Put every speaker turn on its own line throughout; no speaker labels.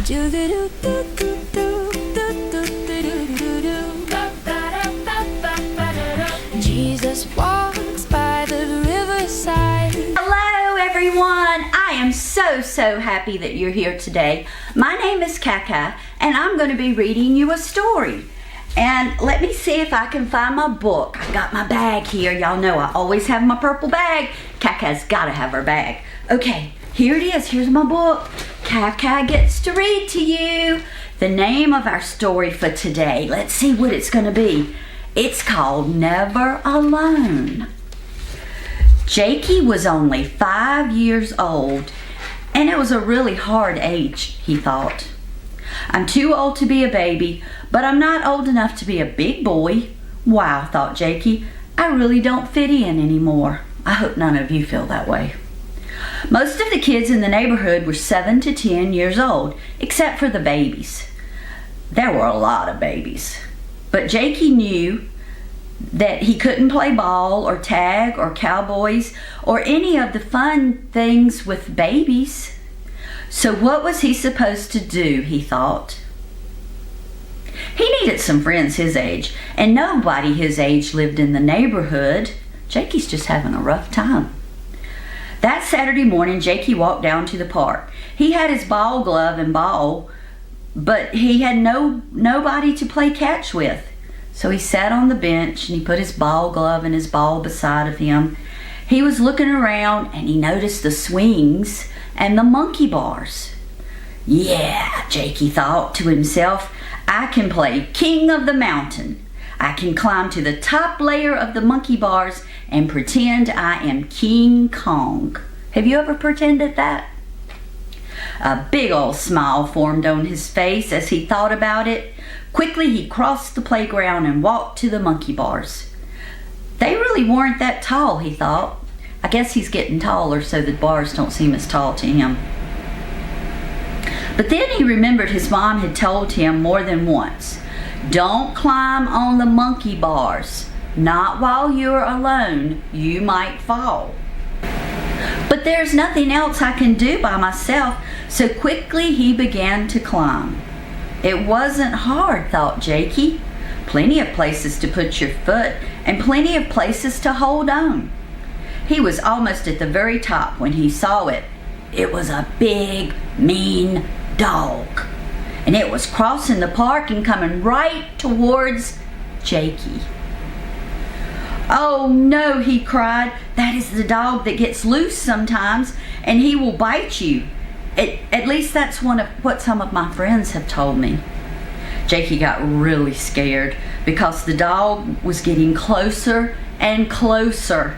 Jesus walks by the riverside.
Hello everyone, I am so happy that you're here today. My name is CaCa and I'm going to be reading you a story. And let me see if I can find my book. I got my bag here. Y'all know I always have my purple bag. CaCa's got to have her bag. Okay, here it is. Here's my book. CaCa gets to read to you. The name of our story for today, let's see what it's going to be. It's called Never Alone. Jakey was only 5 years old, and it was a really hard age, he thought. I'm too old to be a baby, but I'm not old enough to be a big boy. Wow, thought Jakey, I really don't fit in anymore. I hope none of you feel that way. Most of the kids in the neighborhood were 7 to 10 years old, except for the babies. There were a lot of babies. But Jakey knew that he couldn't play ball or tag or cowboys or any of the fun things with babies. So what was he supposed to do, he thought. He needed some friends his age, and nobody his age lived in the neighborhood. Jakey's just having a rough time. That Saturday morning, Jakey walked down to the park. He had his ball glove and ball, but he had nobody to play catch with. So he sat on the bench and he put his ball glove and his ball beside of him. He was looking around and he noticed the swings and the monkey bars. Yeah, Jakey thought to himself, I can play king of the mountain. I can climb to the top layer of the monkey bars and pretend I am King Kong. Have you ever pretended that? A big old smile formed on his face as he thought about it. Quickly he crossed the playground and walked to the monkey bars. They really weren't that tall, he thought. I guess he's getting taller so the bars don't seem as tall to him. But then he remembered his mom had told him more than once, don't climb on the monkey bars. Not while you're alone. You might fall. But there's nothing else I can do by myself, so quickly he began to climb. It wasn't hard, thought Jakey. Plenty of places to put your foot and plenty of places to hold on. He was almost at the very top when he saw it. It was a big, mean dog. And it was crossing the park and coming right towards Jakey. Oh no, he cried. That is the dog that gets loose sometimes and he will bite you. At least that's what some of my friends have told me. Jakey got really scared because the dog was getting closer and closer.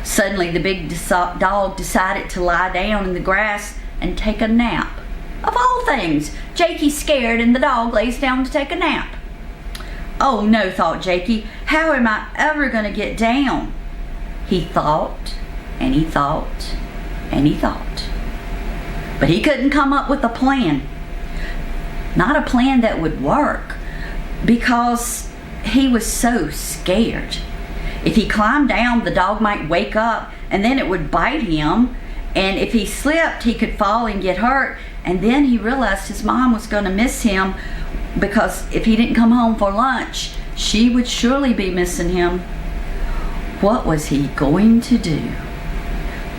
Suddenly the big dog decided to lie down in the grass and take a nap. Of all things, Jakey's scared and the dog lays down to take a nap. Oh no, thought Jakey, how am I ever going to get down? He thought, and he thought, and he thought. But he couldn't come up with a plan. Not a plan that would work, because he was so scared. If he climbed down, the dog might wake up and then it would bite him. And if he slipped, he could fall and get hurt. And then he realized his mom was going to miss him, because if he didn't come home for lunch, she would surely be missing him. What was he going to do?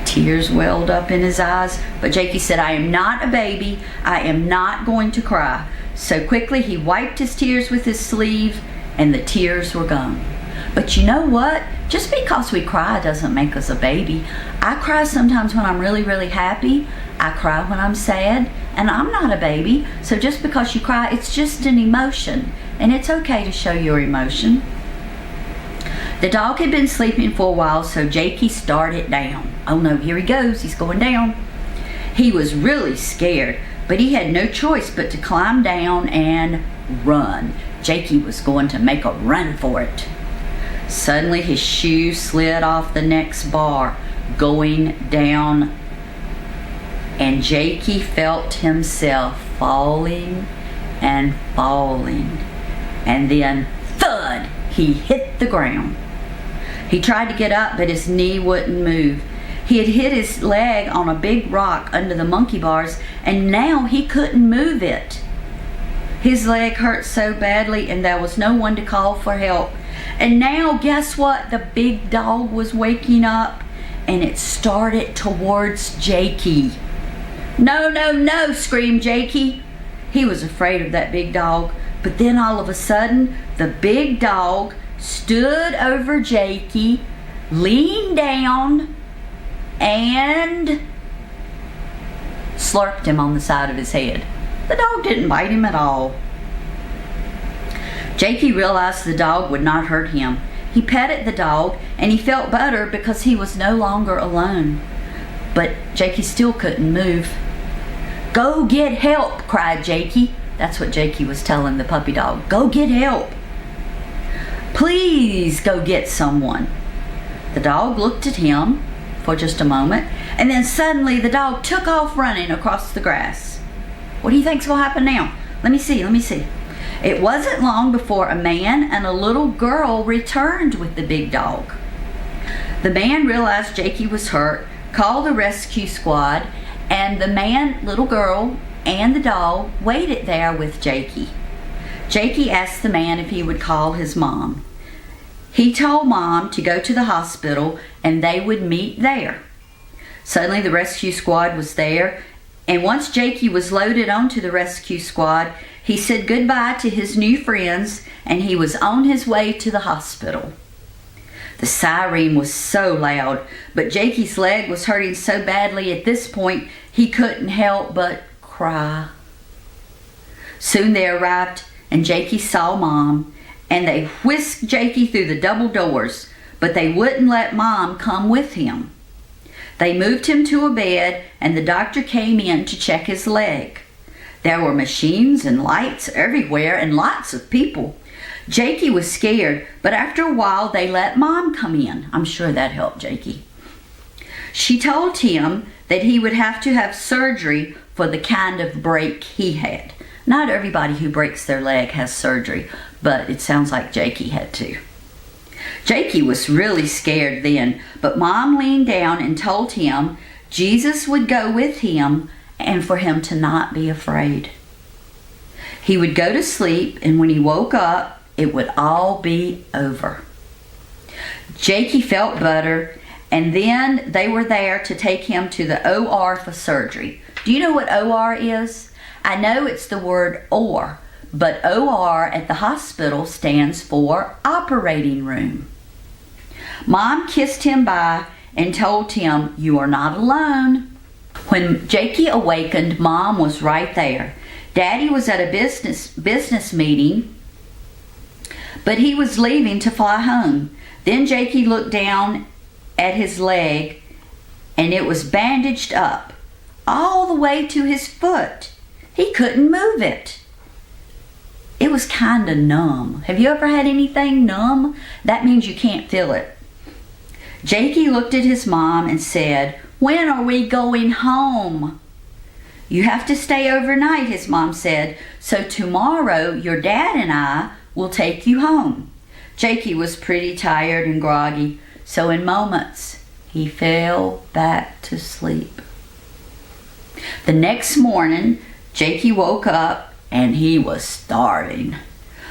Tears welled up in his eyes, but Jakey said, I am not a baby. I am not going to cry. So quickly he wiped his tears with his sleeve and the tears were gone. But you know what? Just because we cry doesn't make us a baby. I cry sometimes when I'm really happy. I cry when I'm sad, and I'm not a baby. So just because you cry, it's just an emotion, and it's okay to show your emotion. The dog had been sleeping for a while, so Jakey started down. Oh no, here he goes. He's going down. He was really scared, but he had no choice but to climb down and run. Jakey was going to make a run for it. Suddenly his shoe slid off the next bar, going down, and Jakey felt himself falling and falling, and then thud, he hit the ground. He tried to get up, but his knee wouldn't move. He had hit his leg on a big rock under the monkey bars, and now he couldn't move it. His leg hurt so badly, and there was no one to call for help. And now, guess what? The big dog was waking up, and it started towards Jakey. "No, no, no," screamed Jakey. He was afraid of that big dog. But then all of a sudden, the big dog stood over Jakey, leaned down, and slurped him on the side of his head. The dog didn't bite him at all. Jakey realized the dog would not hurt him. He petted the dog, and he felt better because he was no longer alone. But Jakey still couldn't move. "Go get help," cried Jakey. That's what Jakey was telling the puppy dog. "Go get help. Please go get someone." The dog looked at him for just a moment, and then suddenly the dog took off running across the grass. What do you think's gonna happen now? Let me see. It wasn't long before a man and a little girl returned with the big dog. The man realized Jakey was hurt, called the rescue squad, and the man, little girl, and the dog waited there with Jakey. Jakey asked the man if he would call his mom. He told Mom to go to the hospital and they would meet there. Suddenly the rescue squad was there, and once Jakey was loaded onto the rescue squad, he said goodbye to his new friends and he was on his way to the hospital. The siren was so loud, but Jakey's leg was hurting so badly at this point he couldn't help but cry. Soon they arrived and Jakey saw Mom, and they whisked Jakey through the double doors, but they wouldn't let Mom come with him. They moved him to a bed and the doctor came in to check his leg. There were machines and lights everywhere and lots of people. Jakey was scared, but after a while they let Mom come in. I'm sure that helped Jakey. She told him that he would have to have surgery for the kind of break he had. Not everybody who breaks their leg has surgery, but it sounds like Jakey had to. Jakey was really scared then, but Mom leaned down and told him Jesus would go with him and for him to not be afraid. He would go to sleep, and when he woke up, it would all be over. Jakey felt better, and then they were there to take him to the OR for surgery. Do you know what OR is? I know it's the word OR, but OR at the hospital stands for operating room. Mom kissed him bye and told him, "You are not alone." When Jakey awakened, Mom was right there. Daddy was at a business meeting, but he was leaving to fly home. Then Jakey looked down at his leg, and it was bandaged up all the way to his foot. He couldn't move it. It was kind of numb. Have you ever had anything numb? That means you can't feel it. Jakey looked at his mom and said, "When are we going home?" "You have to stay overnight," his mom said, "so tomorrow your dad and I will take you home." Jakey was pretty tired and groggy, so in moments he fell back to sleep. The next morning, Jakey woke up and he was starving.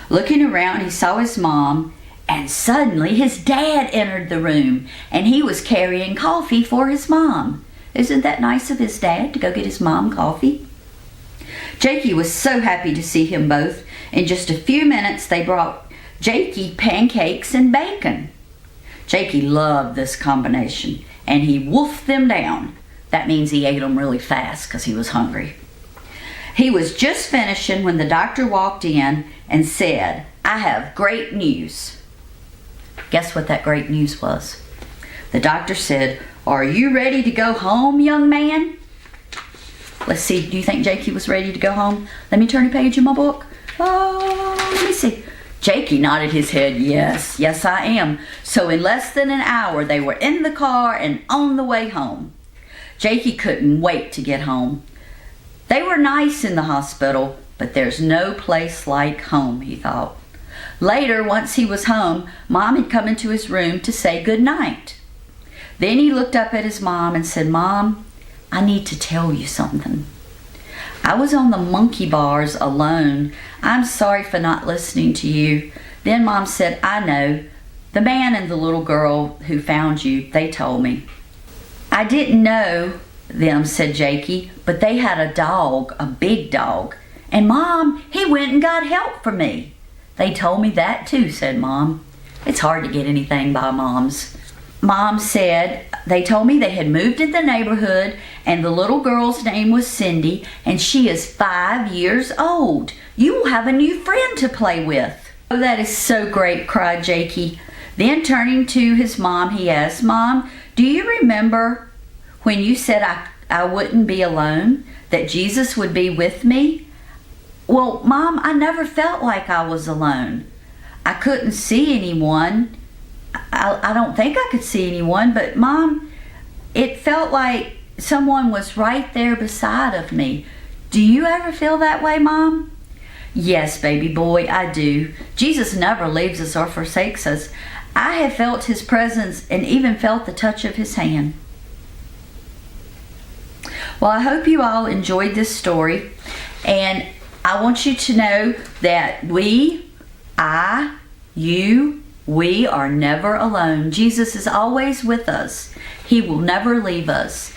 Looking around, he saw his mom, and suddenly his dad entered the room and he was carrying coffee for his mom. Isn't that nice of his dad to go get his mom coffee? Jakey was so happy to see him both. In just a few minutes, they brought Jakey pancakes and bacon. Jakey loved this combination, and he wolfed them down. That means he ate them really fast because he was hungry. He was just finishing when the doctor walked in and said, "I have great news." Guess what that great news was? The doctor said, "Are you ready to go home, young man?" Let's see, do you think Jakey was ready to go home? Let me turn a page in my book. Oh, let me see. Jakey nodded his head, yes, I am. So in less than an hour, they were in the car and on the way home. Jakey couldn't wait to get home. They were nice in the hospital, but there's no place like home, he thought. Later, once he was home, Mom had come into his room to say good night. Then he looked up at his mom and said, "Mom, I need to tell you something. I was on the monkey bars alone. I'm sorry for not listening to you." Then Mom said, "I know. The man and the little girl who found you, they told me." "I didn't know them," said Jakey, "but they had a dog, a big dog. And Mom, he went and got help for me." "They told me that too," said Mom. It's hard to get anything by moms. Mom said, "They told me they had moved in the neighborhood and the little girl's name was Cindy and she is 5 years old. You will have a new friend to play with." "Oh, that is so great," cried Jakey. Then turning to his mom, he asked, "Mom, do you remember when you said I wouldn't be alone, that Jesus would be with me?" "Well, Mom, I never felt like I was alone. I couldn't see anyone. I don't think I could see anyone, but Mom, it felt like someone was right there beside of me. Do you ever feel that way, Mom?" "Yes, baby boy, I do. Jesus never leaves us or forsakes us. I have felt his presence and even felt the touch of his hand." Well, I hope you all enjoyed this story, and I want you to know that we are never alone. Jesus is always with us. He will never leave us.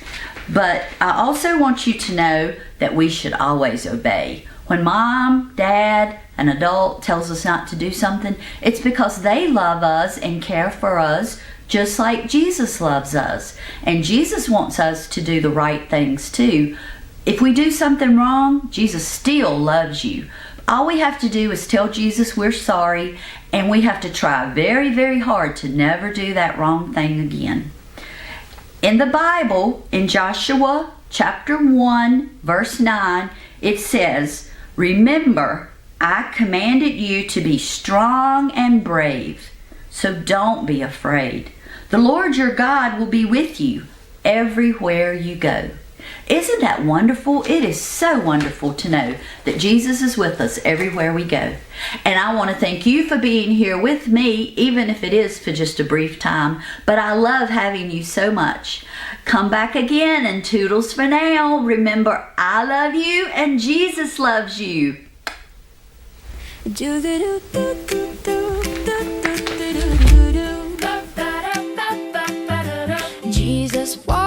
But I also want you to know that we should always obey. When Mom, Dad, an adult tells us not to do something, it's because they love us and care for us just like Jesus loves us. And Jesus wants us to do the right things too. If we do something wrong, Jesus still loves you. All we have to do is tell Jesus we're sorry, and we have to try very, very hard to never do that wrong thing again. In the Bible, in Joshua chapter 1, verse 9, it says, "Remember, I commanded you to be strong and brave, so don't be afraid. The Lord your God will be with you everywhere you go." Isn't that wonderful? It is so wonderful to know that Jesus is with us everywhere we go. And I want to thank you for being here with me, even if it is for just a brief time. But I love having you so much. Come back again, and toodles for now. Remember, I love you and Jesus loves you.
Jesus walked